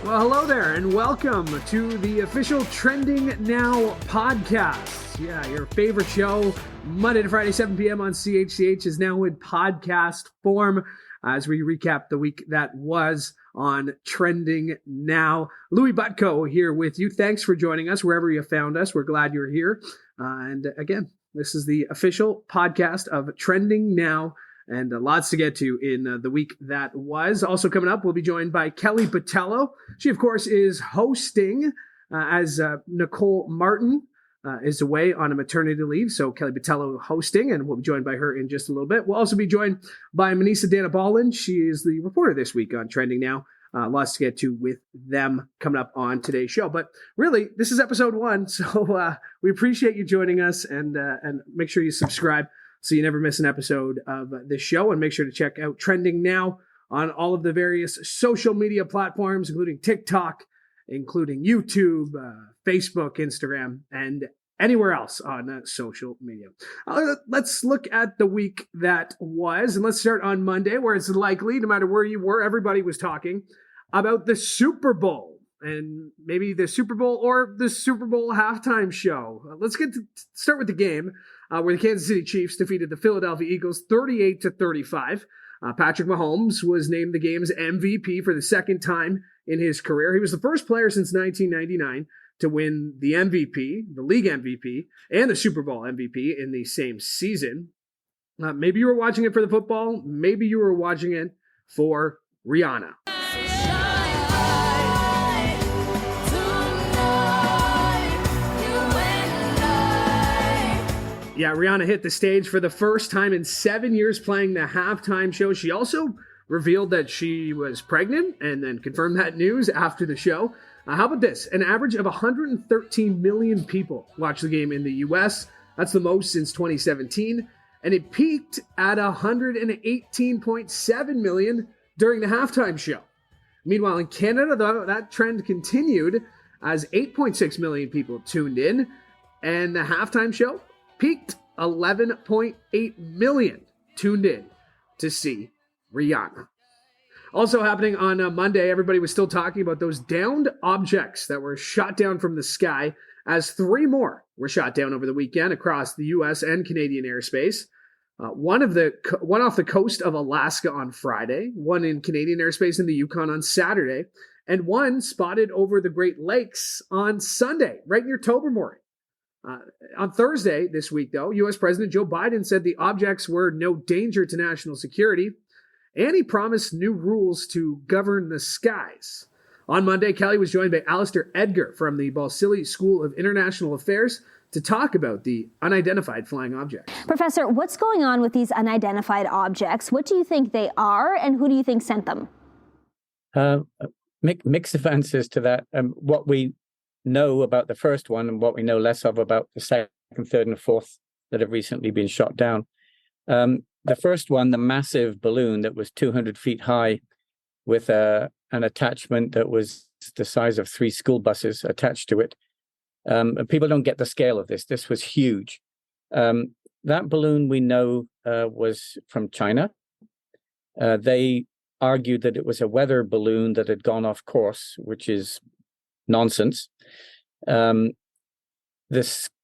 Well, hello there, and welcome to the official Trending Now podcast. Yeah, your favorite show, Monday to Friday, 7 p.m. on CHCH, is now in podcast form as we recap the week that was on Trending Now. Louie Butko here with you. Thanks for joining us wherever you found us. We're glad you're here. And again, this is the official podcast of Trending Now, and lots to get to in the week that was. Also coming up, we'll be joined by Kelly Botelho. She, of course, is hosting as Nicole Martin is away on a maternity leave. So Kelly Botelho hosting, and we'll be joined by her in just a little bit. We'll also be joined by Manesa Dhanabalan. She is the reporter this week on Trending Now. Lots to get to with them coming up on today's show. But really, this is episode 1, so we appreciate you joining us, and make sure you subscribe so you never miss an episode of this show. And make sure to check out Trending Now on all of the various social media platforms, including TikTok, including YouTube, Facebook, Instagram, and anywhere else on social media. Let's look at the week that was, and let's start on Monday, where it's likely, no matter where you were, everybody was talking about the Super Bowl. And maybe the Super Bowl or the Super Bowl halftime show. Let's start with the game where the Kansas City Chiefs defeated the Philadelphia Eagles 38-35. Patrick Mahomes was named the game's MVP for the second time in his career. He was the first player since 1999 to win the MVP, the league MVP, and the Super Bowl MVP in the same season. Maybe you were watching it for the football. Maybe you were watching it for Rihanna. Yeah, Rihanna hit the stage for the first time in 7 years playing the halftime show. She also revealed that she was pregnant and then confirmed that news after the show. How about this? An average of 113 million people watched the game in the U.S. That's the most since 2017. And it peaked at 118.7 million during the halftime show. Meanwhile, in Canada, that trend continued as 8.6 million people tuned in. And the halftime show peaked 11.8 million tuned in to see Rihanna. Also happening on Monday, everybody was still talking about those downed objects that were shot down from the sky, as 3 more were shot down over the weekend across the U.S. and Canadian airspace. One off the coast of Alaska on Friday, one in Canadian airspace in the Yukon on Saturday, and one spotted over the Great Lakes on Sunday, right near Tobermory. On Thursday this week, though, U.S. President Joe Biden said the objects were no danger to national security, and he promised new rules to govern the skies. On Monday, Kelly was joined by Alistair Edgar from the Balsillie School of International Affairs to talk about the unidentified flying objects. Professor, what's going on with these unidentified objects? What do you think they are, and who do you think sent them? Mixed answers to that. What we know about the first one and what we know less of about the second, third, and fourth that have recently been shot down. The first one, the massive balloon that was 200 feet high with an attachment that was the size of 3 school buses attached to it. And people don't get the scale of this. This was huge. That balloon we know was from China. They argued that it was a weather balloon that had gone off course, which is nonsense. The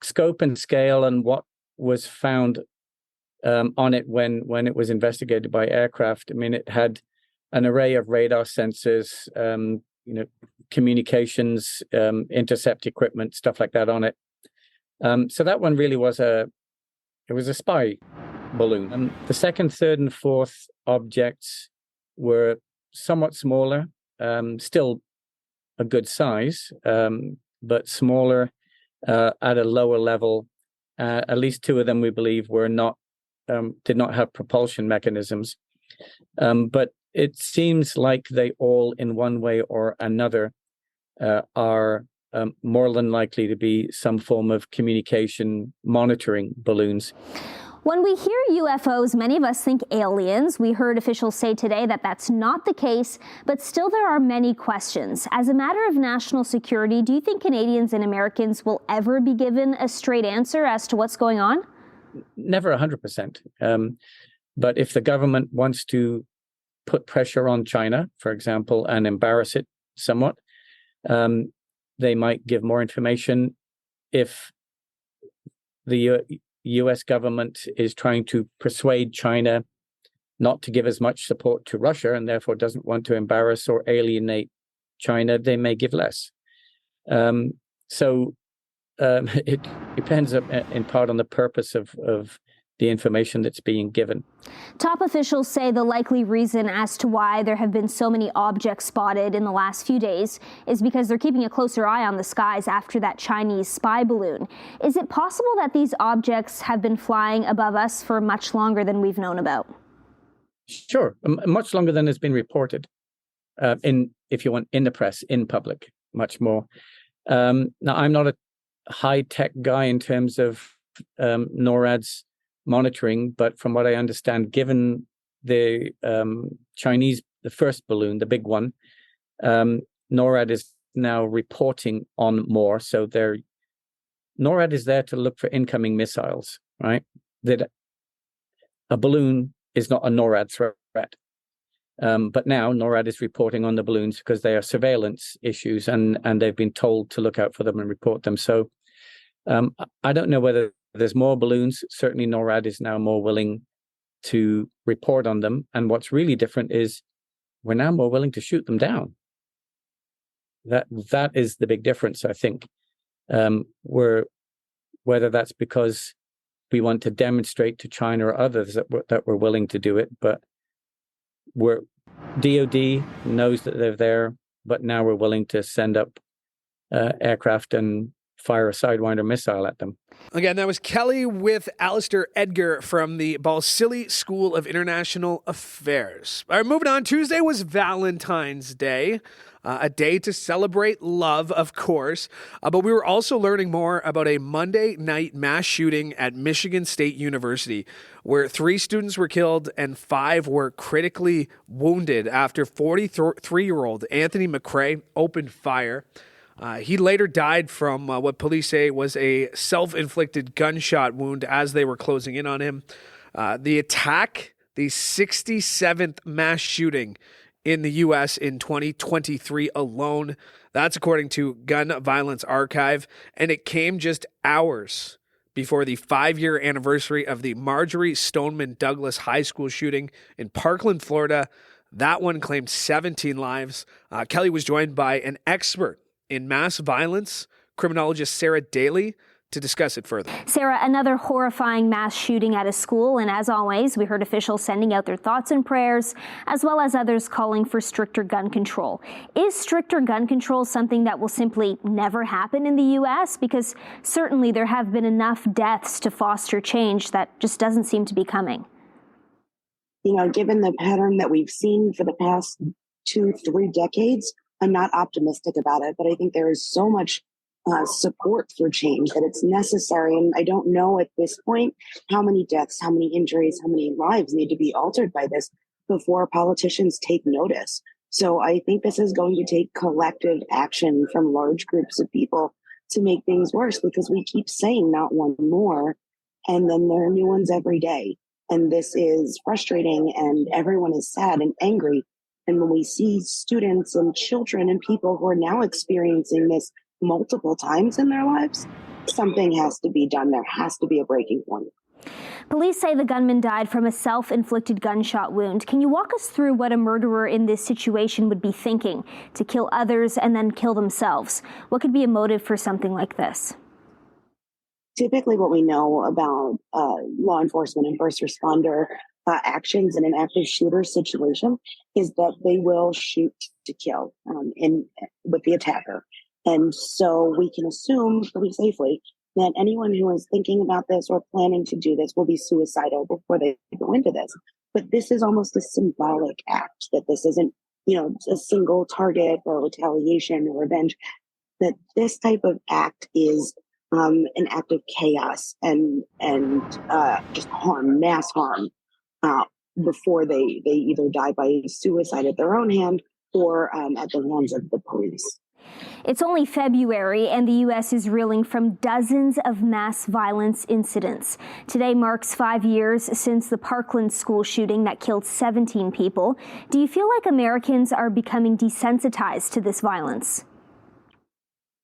scope and scale and what was found on it when it was investigated by aircraft, I mean, it had an array of radar sensors, communications, intercept equipment, stuff like that on it. So that one really was a spy balloon. The second, third, and fourth objects were somewhat smaller, still a good size, but smaller at a lower level. At least 2 of them, we believe, did not have propulsion mechanisms. But it seems like they all, in one way or another, are more than likely to be some form of communication monitoring balloons. When we hear UFOs, many of us think aliens. We heard officials say today that that's not the case, but still there are many questions. As a matter of national security, do you think Canadians and Americans will ever be given a straight answer as to what's going on? Never 100%. But if the government wants to put pressure on China, for example, and embarrass it somewhat, They might give more information if the U.S. government is trying to persuade China not to give as much support to Russia and therefore doesn't want to embarrass or alienate China. They may give less. It depends in part on the purpose of the information that's being given. Top officials say the likely reason as to why there have been so many objects spotted in the last few days is because they're keeping a closer eye on the skies after that Chinese spy balloon. Is it possible that these objects have been flying above us for much longer than we've known about? Sure, much longer than has been reported in the press, in public, much more. Now, I'm not a high-tech guy in terms of NORAD's monitoring, but from what I understand, given the Chinese, the first balloon, the big one, NORAD is now reporting on more. So NORAD is there to look for incoming missiles, right? That a balloon is not a NORAD threat. But now NORAD is reporting on the balloons because they are surveillance issues and they've been told to look out for them and report them. So I don't know whether there's more balloons. Certainly NORAD is now more willing to report on them. And what's really different is we're now more willing to shoot them down. That is the big difference, I think. Whether that's because we want to demonstrate to China or others that we're willing to do it, but DOD knows that they're there, but now we're willing to send up aircraft and fire a Sidewinder missile at them. Again, that was Kelly with Alistair Edgar from the Balsillie School of International Affairs. All right, moving on. Tuesday was Valentine's Day, a day to celebrate love, of course. But we were also learning more about a Monday night mass shooting at Michigan State University, where 3 students were killed and 5 were critically wounded after 43-year-old Anthony McRae opened fire. He later died from what police say was a self-inflicted gunshot wound as they were closing in on him. The attack, the 67th mass shooting in the U.S. in 2023 alone. That's according to Gun Violence Archive, and it came just hours before the 5-year anniversary of the Marjorie Stoneman Douglas High School shooting in Parkland, Florida. That one claimed 17 lives. Kelly was joined by an expert in mass violence, criminologist Sarah Daly, to discuss it further. Sarah, another horrifying mass shooting at a school, and as always, we heard officials sending out their thoughts and prayers, as well as others calling for stricter gun control. Is stricter gun control something that will simply never happen in the U.S.? Because certainly there have been enough deaths to foster change that just doesn't seem to be coming. You know, given the pattern that we've seen for the past 2-3 decades, I'm not optimistic about it, but I think there is so much support for change that it's necessary. And I don't know at this point how many deaths, how many injuries, how many lives need to be altered by this before politicians take notice. So I think this is going to take collective action from large groups of people to make things worse, because we keep saying not one more, and then there are new ones every day. And this is frustrating, and everyone is sad and angry. And when we see students and children and people who are now experiencing this multiple times in their lives, something has to be done. There has to be a breaking point. Police say the gunman died from a self-inflicted gunshot wound. Can you walk us through what a murderer in this situation would be thinking to kill others and then kill themselves? What could be a motive for something like this? Typically what we know about law enforcement and first responder actions in an active shooter situation is that they will shoot to kill with the attacker. And so we can assume pretty safely that anyone who is thinking about this or planning to do this will be suicidal before they go into this. But this is almost a symbolic act, that this isn't, a single target or retaliation or revenge, that this type of act is an act of chaos and just harm, mass harm, before they either die by suicide at their own hand or at the hands of the police. It's only February, and the U.S. is reeling from dozens of mass violence incidents. Today marks 5 years since the Parkland school shooting that killed 17 people. Do you feel like Americans are becoming desensitized to this violence?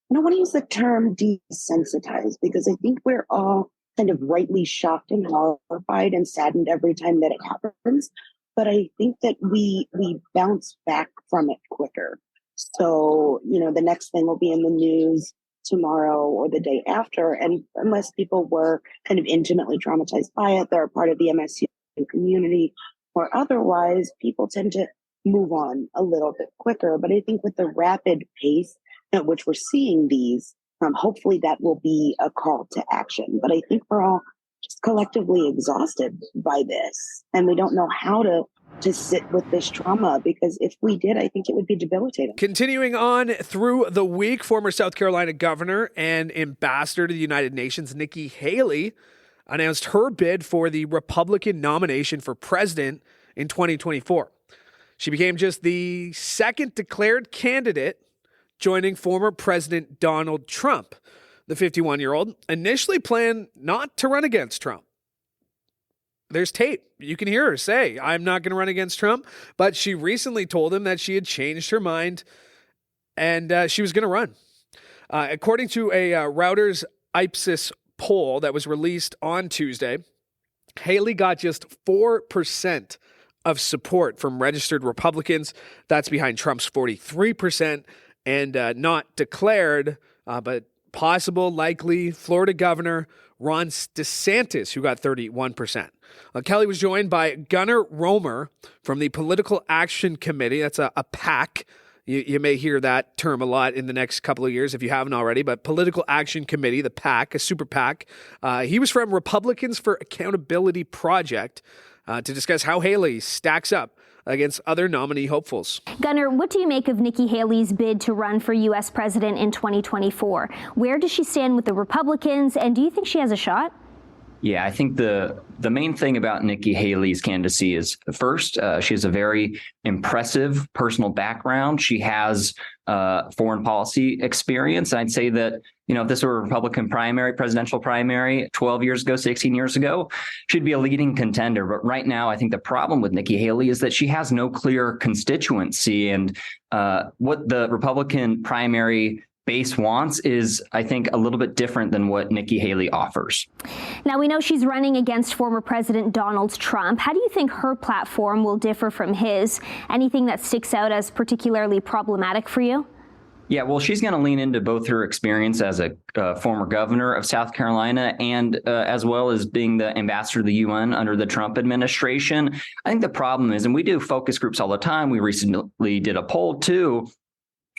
I don't want to use the term desensitized, because I think we're all kind of rightly shocked and horrified and saddened every time that it happens. But I think that we bounce back from it quicker. So, the next thing will be in the news tomorrow or the day after. And unless people were kind of intimately traumatized by it, they're a part of the MSU community or otherwise, people tend to move on a little bit quicker. But I think with the rapid pace at which we're seeing these, hopefully that will be a call to action. But I think we're all just collectively exhausted by this. And we don't know how to sit with this trauma, because if we did, I think it would be debilitating. Continuing on through the week, former South Carolina governor and ambassador to the United Nations, Nikki Haley, announced her bid for the Republican nomination for president in 2024. She became just the second declared candidate, joining former President Donald Trump. The 51-year-old initially planned not to run against Trump. There's tape. You can hear her say, "I'm not going to run against Trump." But she recently told him that she had changed her mind and she was going to run. According to a Reuters Ipsos poll that was released on Tuesday, Haley got just 4% of support from registered Republicans. That's behind Trump's 43% and not declared, but possible, likely Florida Governor Ron DeSantis, who got 31%. Kelly was joined by Gunnar Romer from the Political Action Committee. That's a PAC. You may hear that term a lot in the next couple of years if you haven't already, but Political Action Committee, the PAC, a super PAC. He was from Republicans for Accountability Project to discuss how Haley stacks up against other nominee hopefuls. Gunnar, what do you make of Nikki Haley's bid to run for U.S. president in 2024? Where does she stand with the Republicans, and do you think she has a shot? Yeah, I think the main thing about Nikki Haley's candidacy is, first, she has a very impressive personal background. She has foreign policy experience. I'd say that, if this were a Republican primary, presidential primary 12 years ago, 16 years ago, she'd be a leading contender. But right now, I think the problem with Nikki Haley is that she has no clear constituency. And what the Republican primary base wants is, I think, a little bit different than what Nikki Haley offers. Now, we know she's running against former President Donald Trump. How do you think her platform will differ from his? Anything that sticks out as particularly problematic for you? Yeah, well, she's going to lean into both her experience as a former governor of South Carolina and as well as being the ambassador to the UN under the Trump administration. I think the problem is, and we do focus groups all the time, we recently did a poll too,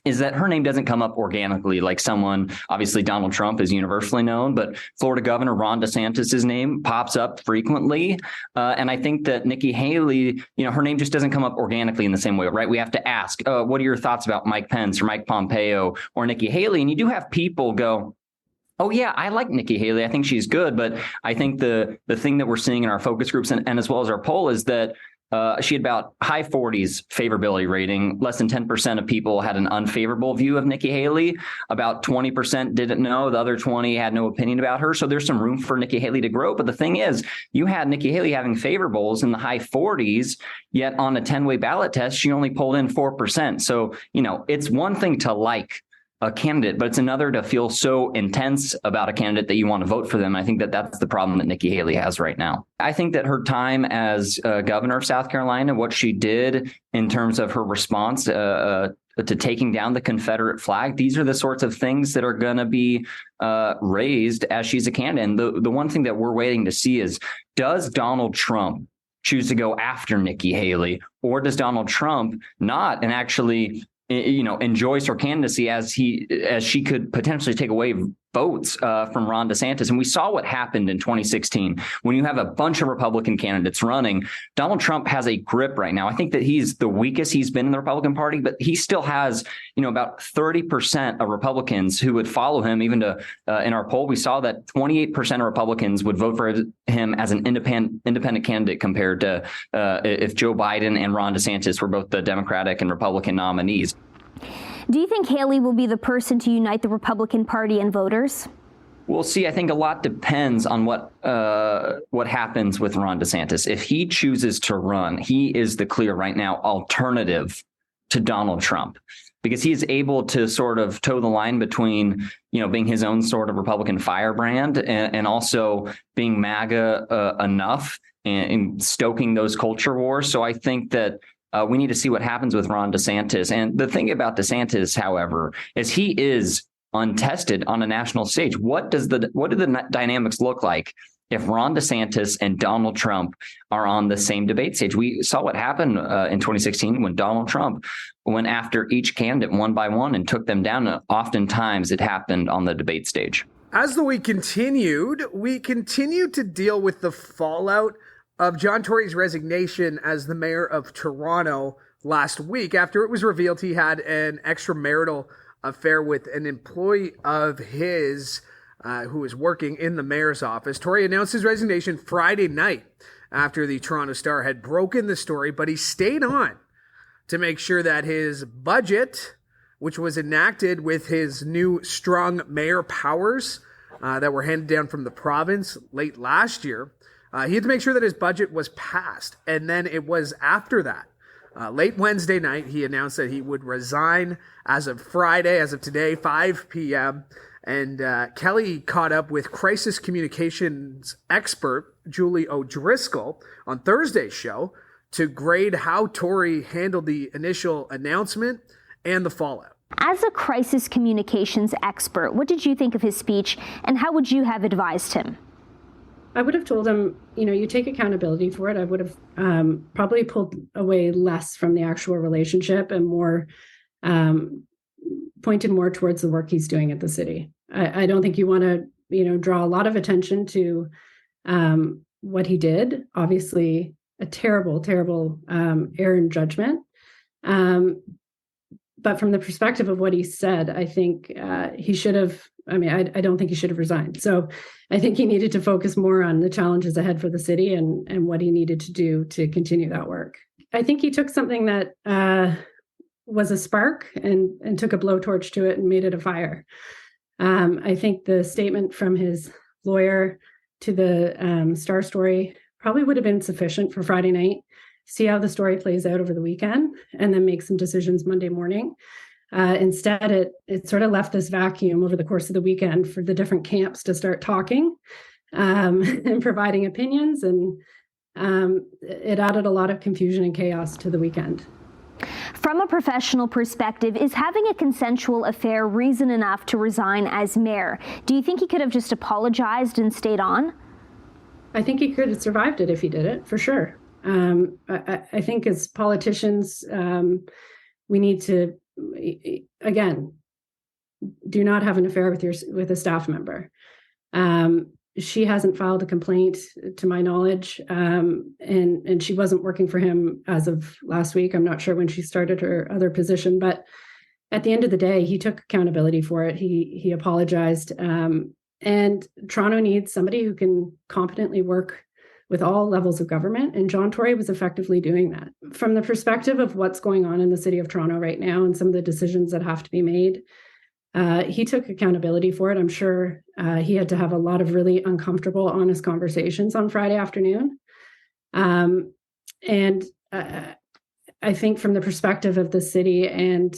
is that her name doesn't come up organically like someone, obviously Donald Trump is universally known, but Florida Governor Ron DeSantis' name pops up frequently. And I think that Nikki Haley, her name just doesn't come up organically in the same way, right? We have to ask, what are your thoughts about Mike Pence or Mike Pompeo or Nikki Haley? And you do have people go, oh, yeah, I like Nikki Haley. I think she's good. But I think the thing that we're seeing in our focus groups and as well as our poll is that she had about high 40s favorability rating. Less than 10% of people had an unfavorable view of Nikki Haley. About 20% didn't know. The other 20 had no opinion about her. So there's some room for Nikki Haley to grow. But the thing is, you had Nikki Haley having favorables in the high 40s, yet on a 10-way ballot test, she only pulled in 4%. So, it's one thing to like a candidate, but it's another to feel so intense about a candidate that you want to vote for them. I think that that's the problem that Nikki Haley has right now. I think that her time as governor of South Carolina, what she did in terms of her response to taking down the Confederate flag, these are the sorts of things that are going to be raised as she's a candidate. And the one thing that we're waiting to see is, does Donald Trump choose to go after Nikki Haley, or does Donald Trump not and actually enjoys her candidacy as she could potentially take away votes from Ron DeSantis. And we saw what happened in 2016 when you have a bunch of Republican candidates running. Donald Trump has a grip right now. I think that he's the weakest he's been in the Republican Party, but he still has, about 30% of Republicans who would follow him. Even in our poll, we saw that 28% of Republicans would vote for him as an independent candidate compared to if Joe Biden and Ron DeSantis were both the Democratic and Republican nominees. Do you think Haley will be the person to unite the Republican Party and voters? We'll see. I think a lot depends on what happens with Ron DeSantis. If he chooses to run, he is the clear right now alternative to Donald Trump, because he's able to sort of toe the line between, being his own sort of Republican firebrand and also being MAGA enough and stoking those culture wars. So I think that we need to see what happens with Ron DeSantis. And the thing about DeSantis, however, is he is untested on a national stage. What do the dynamics look like if Ron DeSantis and Donald Trump are on the same debate stage? We saw what happened in 2016 when Donald Trump went after each candidate one by one and took them down. Oftentimes it happened on the debate stage. As the week continued, we continued to deal with the fallout of John Tory's resignation as the mayor of Toronto last week after it was revealed he had an extramarital affair with an employee of his who was working in the mayor's office. Tory announced his resignation Friday night after the Toronto Star had broken the story, but he stayed on to make sure that his budget, which was enacted with his new strong mayor powers that were handed down from the province late last year, he had to make sure that his budget was passed. And then it was after that, late Wednesday night, he announced that he would resign as of Friday, as of today, 5 p.m., and Kelly caught up with crisis communications expert Julie O'Driscoll on Thursday's show to grade how Tory handled the initial announcement and the fallout. As a crisis communications expert, what did you think of his speech, and how would you have advised him? I would have told him, you take accountability for it. I would have probably pulled away less from the actual relationship and more pointed more towards the work he's doing at the city. I don't think you want to, draw a lot of attention to what he did. Obviously, a terrible, terrible error in judgment. But from the perspective of what he said, I think he should have. I don't think he should have resigned. So I think he needed to focus more on the challenges ahead for the city and what he needed to do to continue that work. I think he took something that was a spark and took a blowtorch to it and made it a fire. I think the statement from his lawyer to the Star story probably would have been sufficient for Friday night. See how the story plays out over the weekend and then make some decisions Monday morning. Instead, it sort of left this vacuum over the course of the weekend for the different camps to start talking and providing opinions. And it added a lot of confusion and chaos to the weekend. From a professional perspective, is having a consensual affair reason enough to resign as mayor? Do you think he could have just apologized and stayed on? I think he could have survived it if he did it, for sure. I think as politicians, we need to, again, do not have an affair with a staff member. She hasn't filed a complaint to my knowledge, and she wasn't working for him as of last week. I'm not sure when she started her other position, but at the end of the day, he took accountability for it. He apologized, and Toronto needs somebody who can competently work with all levels of government, and John Tory was effectively doing that. From the perspective of what's going on in the city of Toronto right now and some of the decisions that have to be made, he took accountability for it. I'm sure he had to have a lot of really uncomfortable, honest conversations on Friday afternoon. And I think from the perspective of the city and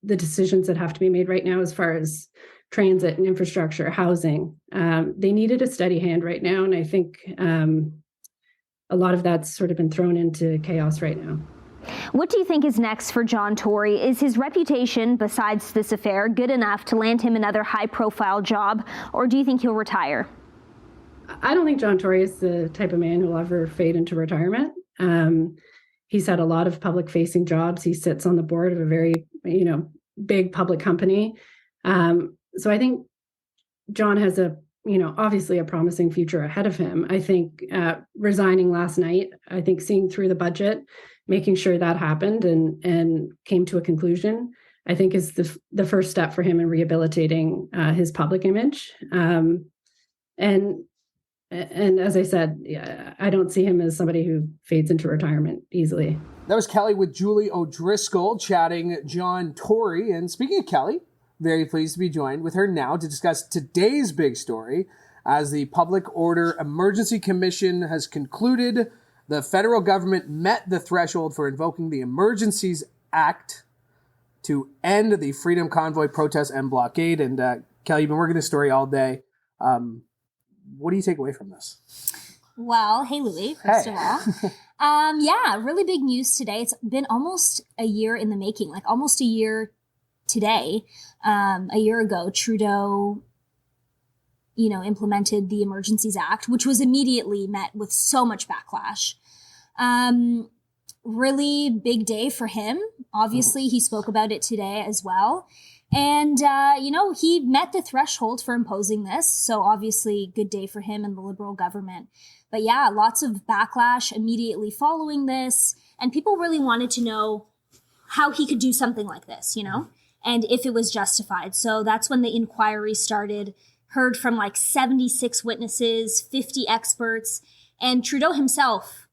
the decisions that have to be made right now as far as transit and infrastructure, housing, they needed a steady hand right now. And I think a lot of that's sort of been thrown into chaos right now. What do you think is next for John Tory? Is his reputation, besides this affair, good enough to land him another high-profile job, or do you think he'll retire? I don't think John Tory is the type of man who'll ever fade into retirement. He's had a lot of public-facing jobs. He sits on the board of a very, big public company. So I think John has obviously a promising future ahead of him. I think resigning last night, I think seeing through the budget, making sure that happened and came to a conclusion, I think is the first step for him in rehabilitating his public image. And as I said, I don't see him as somebody who fades into retirement easily. That was Kelly with Julie O'Driscoll chatting John Tory. And speaking of Kelly, very pleased to be joined with her now to discuss today's big story. As the Public Order Emergency Commission has concluded, the federal government met the threshold for invoking the Emergencies act to end the Freedom Convoy protest and blockade. And Kelly, you've been working this story all day. What do you take away from this? Well, hey, Louie, first of all. Yeah, really big news today. It's been almost a year in the making, like almost a year today. A year ago, Trudeau, implemented the Emergencies Act, which was immediately met with so much backlash. Really big day for him. Obviously, he spoke about it today as well. And, he met the threshold for imposing this. So obviously, good day for him and the Liberal government. But yeah, lots of backlash immediately following this. And people really wanted to know how he could do something like this, and if it was justified. So that's when the inquiry started. Heard from like 76 witnesses, 50 experts, and Trudeau himself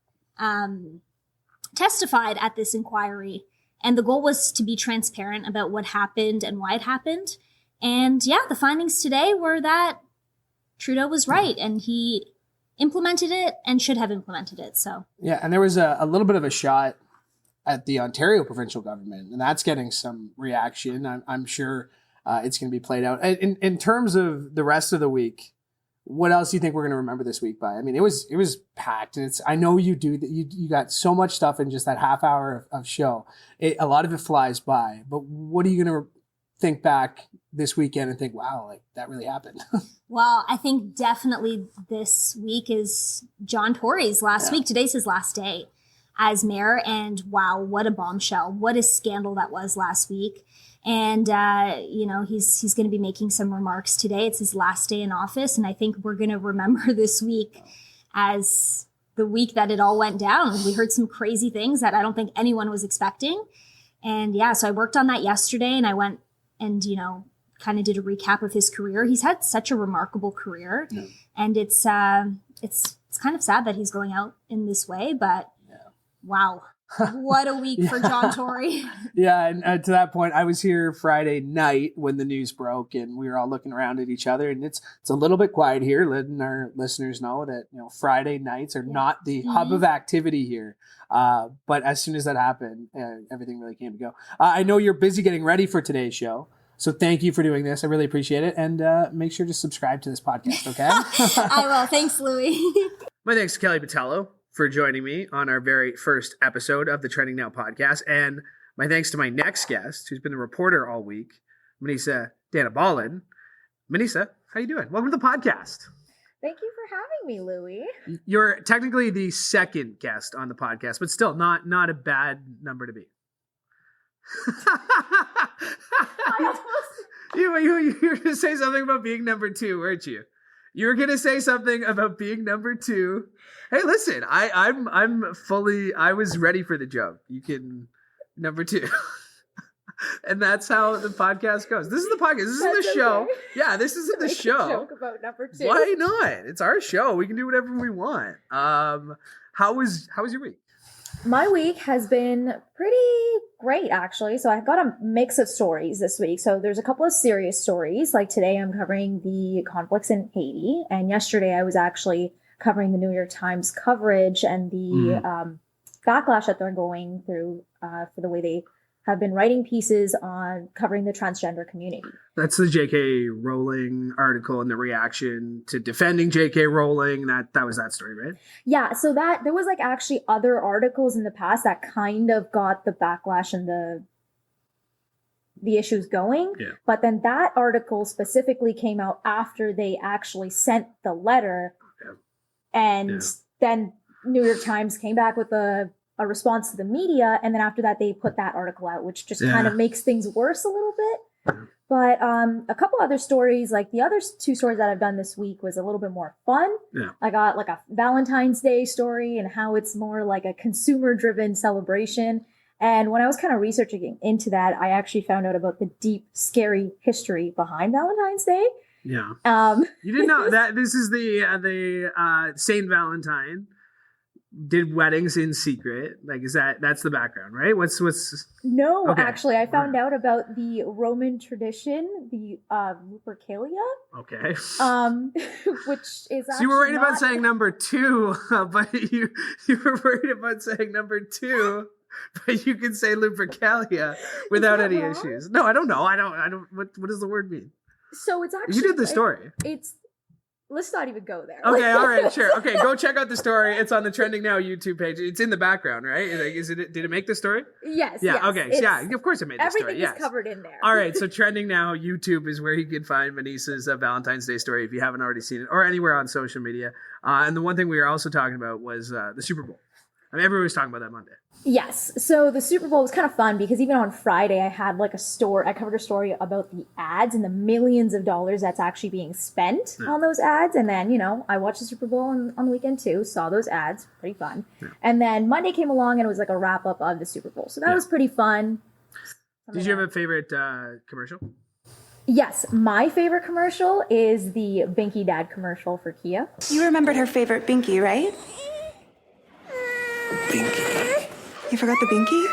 testified at this inquiry. And the goal was to be transparent about what happened and why it happened. And yeah, the findings today were that Trudeau was right and he implemented it and should have implemented it. So yeah, and there was a little bit of a shot at the Ontario provincial government, and that's getting some reaction. I'm sure it's going to be played out. In terms of the rest of the week, what else do you think we're going to remember this week by? I mean, it was packed, and I know you do that. You got so much stuff in just that half hour of show. A lot of it flies by. But what are you going to think back this weekend and think, wow, like that really happened? Well, I think definitely this week is John Tory's last week. Today's his last day as mayor, and wow, what a bombshell! What a scandal that was last week. And, he's going to be making some remarks today. It's his last day in office. And I think we're going to remember this week as the week that it all went down. We heard some crazy things that I don't think anyone was expecting. And yeah, so I worked on that yesterday and I went and, kind of did a recap of his career. He's had such a remarkable career. Yeah. And it's kind of sad that he's going out in this way, but wow. What a week for John Tory. Yeah, and to that point, I was here Friday night when the news broke, and we were all looking around at each other. And it's a little bit quiet here, letting our listeners know that Friday nights are not the hub of activity here. But as soon as that happened, everything really came to go. I know you're busy getting ready for today's show, so thank you for doing this. I really appreciate it, and make sure to subscribe to this podcast. Okay, I will. Thanks, Louie. My thanks to Kelly Botelho for joining me on our very first episode of the Trending Now podcast. And my thanks to my next guest, who's been a reporter all week, Manesa Dhanabalan. Manesa, how you doing? Welcome to the podcast. Thank you for having me, Louie. You're technically the second guest on the podcast, but still not a bad number to beat. You were going to say something about being number two, weren't you? You were going to say something about being number two. Hey, listen, I was ready for the joke. You can number two. And that's how the podcast goes. This is the podcast. This isn't the show. Okay. Yeah, this isn't the show. A joke about number two. Why not? It's our show. We can do whatever we want. How was your week? My week has been pretty great, actually. So I've got a mix of stories this week. So there's a couple of serious stories. Like today, I'm covering the conflicts in Haiti. And yesterday, I was actually covering the New York Times coverage and the backlash that they're going through for the way they have been writing pieces on covering the transgender community. That's the J.K. Rowling article and the reaction to defending J.K. Rowling. That was that story, right? Yeah. So that there was like actually other articles in the past that kind of got the backlash and the issues going. Yeah. But then that article specifically came out after they actually sent the letter. Okay. And then New York Times came back with a response to the media, and then after that they put that article out, which just kind of makes things worse a little bit. But a couple other stories, like the other two stories that I've done this week was a little bit more fun. I got like a Valentine's Day story and how it's more like a consumer driven celebration. And when I was kind of researching into that, I actually found out about the deep, scary history behind Valentine's Day. Yeah. You didn't know that this is the Saint Valentine did weddings in secret. Like, that's the background, right? What's No, okay. Actually, I found out about the Roman tradition, the Lupercalia. Okay. Which is so you were worried about saying number two, but you were worried about saying number two. but you can say Lupercalia without any issues. No, I don't know. I don't. What does the word mean? So it's actually You did the story. Let's not even go there. Okay, all right, sure. Okay, go check out the story. It's on the Trending Now YouTube page. It's in the background, right? Did it make the story? Yes. Yeah. Yes. Okay. Yeah. Of course, it made the story. Everything Yes. is covered in there. All right. So Trending Now YouTube is where you can find Manesa's Valentine's Day story if you haven't already seen it, or anywhere on social media. And the one thing we were also talking about was the Super Bowl. I mean, everybody was talking about that Monday. Yes. So the Super Bowl was kind of fun because even on Friday, I had like I covered a story about the ads and the millions of dollars that's actually being spent on those ads. And then, I watched the Super Bowl on the weekend too, saw those ads, pretty fun. Yeah. And then Monday came along and it was like a wrap up of the Super Bowl. So that was pretty fun. Did you have a favorite commercial? Yes. My favorite commercial is the Binky Dad commercial for Kia. You remembered her favorite Binky, right? Binky. You forgot the Binky?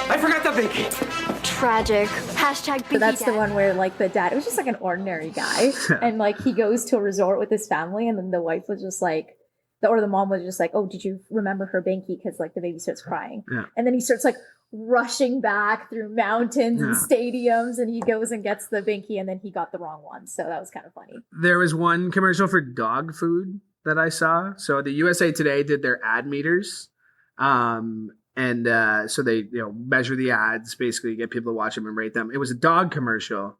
I forgot the Binky. Tragic. Hashtag Binky So that's Dad. the one where like the dad, it was just like an ordinary guy. And like he goes to a resort with his family and then the wife was just like, the mom was just like, oh, did you remember her Binky? Because like the baby starts crying. Yeah. And then he starts like rushing back through mountains and stadiums and he goes and gets the Binky and then he got the wrong one. So that was kind of funny. There was one commercial for dog food that I saw. So the USA Today did their ad meters. So they measure the ads, basically get people to watch them and rate them. It was a dog commercial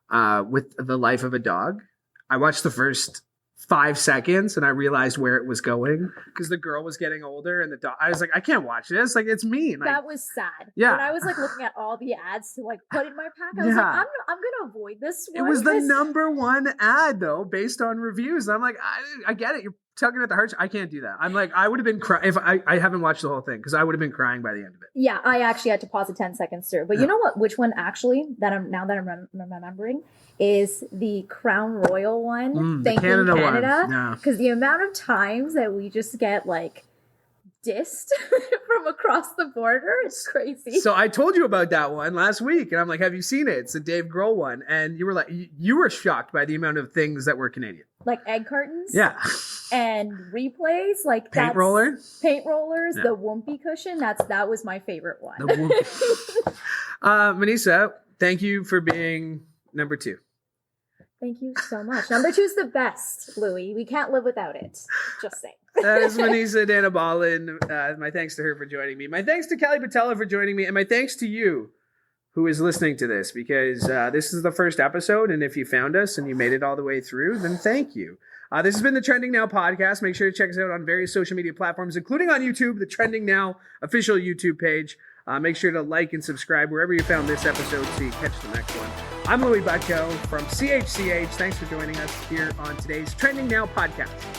with the life of a dog. I watched the first 5 seconds and I realized where it was going because the girl was getting older and the dog. I was like, I can't watch this. Like, it's mean. Like, that was sad. Yeah. When I was like looking at all the ads to like put in my pack, I was like, I'm gonna avoid this one. It was the number one ad though, based on reviews. I'm like, I get it. You're tugging at the heart. I can't do that. I'm like, I would have been crying if I haven't watched the whole thing because I would have been crying by the end of it. Yeah, I actually had to pause it 10 seconds through. But you know what? Which one actually that I'm remembering is the Crown Royal one. Thank you, Canada. Because the amount of times that we just get like dissed from across the border, it's crazy. So I told you about that one last week, and I'm like, have you seen it? It's the Dave Grohl one, and you were like, you were shocked by the amount of things that were Canadian, like egg cartons, and replays, like paint rollers, the Whoopee cushion. That was my favorite one. Manesa, thank you for being number 2. Thank you so much. Number 2 is the best, Louie. We can't live without it. Just saying. That is Manesa Dhanabalan. My thanks to her for joining me. My thanks to Kelly Botelho for joining me. And my thanks to you who is listening to this because this is the first episode. And if you found us and you made it all the way through, then thank you. This has been the Trending Now podcast. Make sure to check us out on various social media platforms, including on YouTube, the Trending Now official YouTube page. Make sure to like and subscribe wherever you found this episode so you catch the next one. I'm Louie Butko from CHCH. Thanks for joining us here on today's Trending Now podcast.